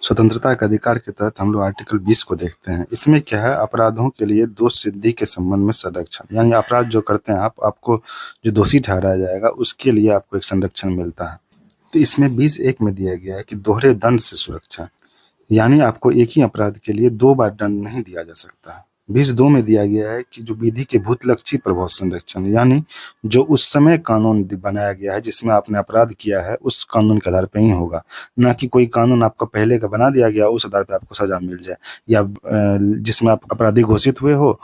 स्वतंत्रता के अधिकार के तहत हम लोग आर्टिकल 20 को देखते हैं। इसमें क्या है, अपराधों के लिए दोष सिद्धि के संबंध में संरक्षण, यानी अपराध जो करते हैं आपको जो दोषी ठहराया जाएगा उसके लिए आपको एक संरक्षण मिलता है। तो इसमें 20(1) में दिया गया है कि दोहरे दंड से सुरक्षा, यानी आपको एक ही अपराध के लिए 2 बार दंड नहीं दिया जा सकता है। 20(2) में दिया गया है कि जो विधि के भूतलक्षी प्रभाव संरक्षण, यानी जो उस समय कानून बनाया गया है जिसमें आपने अपराध किया है उस कानून के आधार पर ही होगा, ना कि कोई कानून आपका पहले का बना दिया गया उस आधार पर आपको सजा मिल जाए, या जिसमें आप अपराधी घोषित हुए हो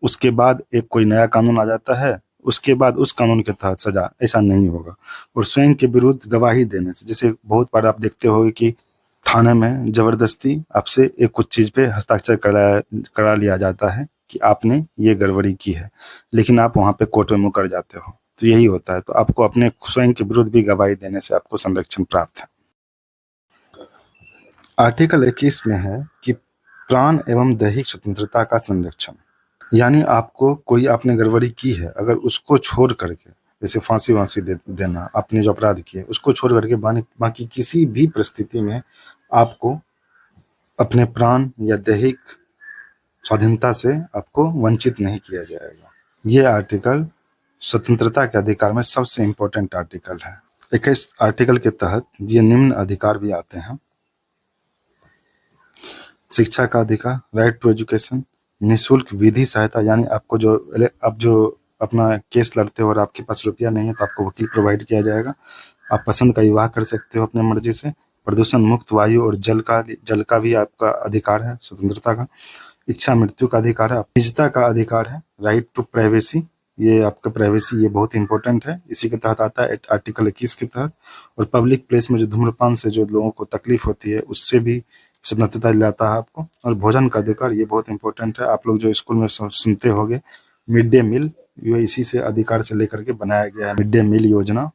उसके बाद एक कोई नया कानून आ जाता है उसके बाद उस कानून के तहत सजा, ऐसा नहीं होगा। और स्वयं के विरुद्ध गवाही देने से, जैसे बहुत बार आप देखते हो कि थाने में जबरदस्ती आपसे एक कुछ चीज पे हस्ताक्षर करा लिया जाता है कि आपने ये गड़बड़ी की है, लेकिन आप वहां पे कोर्ट में मुकर जाते हो। तो यही होता है, तो आपको अपने स्वयं के विरुद्ध भी गवाही देने से आपको संरक्षण प्राप्त है। आर्टिकल 21 में है कि प्राण एवं दैहिक स्वतंत्रता का संरक्षण, यानी आपको कोई आपने गड़बड़ी की है, अगर उसको छोड़ करके, जैसे फांसी वांसी देना, आपने जो अपराध किए उसको छोड़ करके बाकी किसी भी परिस्थिति में आपको अपने प्राण या दैहिक स्वाधीनता से आपको वंचित नहीं किया जाएगा। ये आर्टिकल स्वतंत्रता के अधिकार में सबसे इम्पोर्टेंट आर्टिकल है। 21 आर्टिकल के तहत ये निम्न अधिकार भी आते हैं: शिक्षा का अधिकार, राइट टू एजुकेशन, निःशुल्क विधि सहायता, यानी आपको जो अपना केस लड़ते हो और आपके पास रुपया नहीं है तो आपको वकील प्रोवाइड किया जाएगा। आप पसंद का विवाह कर सकते हो अपने मर्जी से। प्रदूषण मुक्त वायु और जल का भी आपका अधिकार है स्वतंत्रता का। इच्छा मृत्यु का अधिकार है। निजता का अधिकार है, राइट टू प्राइवेसी, ये आपका प्राइवेसी ये बहुत इंपॉर्टेंट है, इसी के तहत आता है आर्टिकल 21 के तहत। और पब्लिक प्लेस में जो धूम्रपान से जो लोगों को तकलीफ होती है उससे भी स्वतंत्रता दिलाता है आपको। और भोजन का अधिकार ये बहुत इंपॉर्टेंट है, आप लोग जो स्कूल में सुनते होंगे मिड डे मील, ये इसी से अधिकार से लेकर के बनाया गया है मिड डे मील योजना।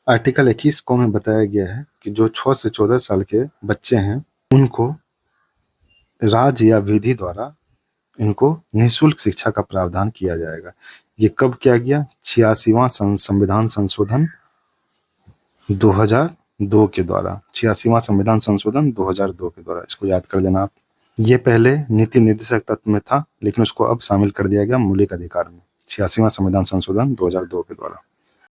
आर्टिकल 21 को में बताया गया है कि जो 6 से 14 साल के बच्चे हैं उनको राज्य या विधि द्वारा इनको निःशुल्क शिक्षा का प्रावधान किया जाएगा। ये कब किया गया? 86वां संविधान संशोधन 2002 के द्वारा, 86वां संविधान संशोधन 2002 के द्वारा, इसको याद कर लेना आप। ये पहले नीति निर्देशक तत्व में था लेकिन उसको अब शामिल कर दिया गया मौलिक अधिकार में, 86वां संविधान संशोधन 2002 के द्वारा।